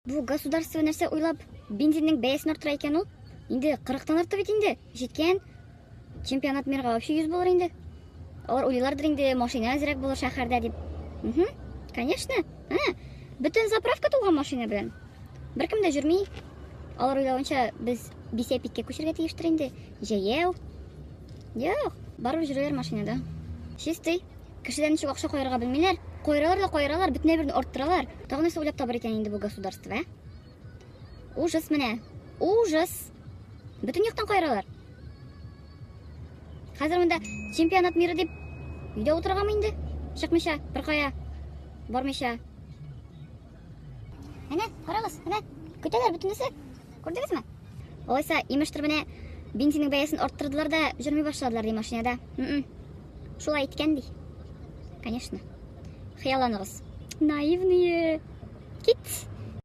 Бу государство нәрсә уйлап, бензиннең бәясен арттыра икән ул? Инде 40-тан артты бит инде. Җиткән. Чемпионат мирга вообще 100 булыр инде. Алар уйларлар инде машина әзрәк булыр шәһәрдә дип. Конечно. Бөтен заправка тулган машина белән. Беркем дә җөрми. Алар уйлавынча без бисәпиккә күчәргә тиештер инде. Җәяү. Юк, барып йөрәләр машинада. Чистый. Кешедән ничек акча каярга белмиләр. Каяралар, бөтенләй берне арттыралар. Тагын нәрсә уйлап табар икән инде бу государство, Ужас менә. Ужас. Бөтен яктан каяралар. Хәзер монда чемпионат мира дип өйдә утырганмы инде? Чыкмыйча, беркая бармыйча. Әнә, карагыз, әнә, көтәләр бөтенесе. Күрдегезме? Алайса, имештер менә бензинның бәясен арттырдылар да җөрми башладылар ди машинада. Шулай иткән ди. Конечно. Хыялланыгыз. Наивные. Кит.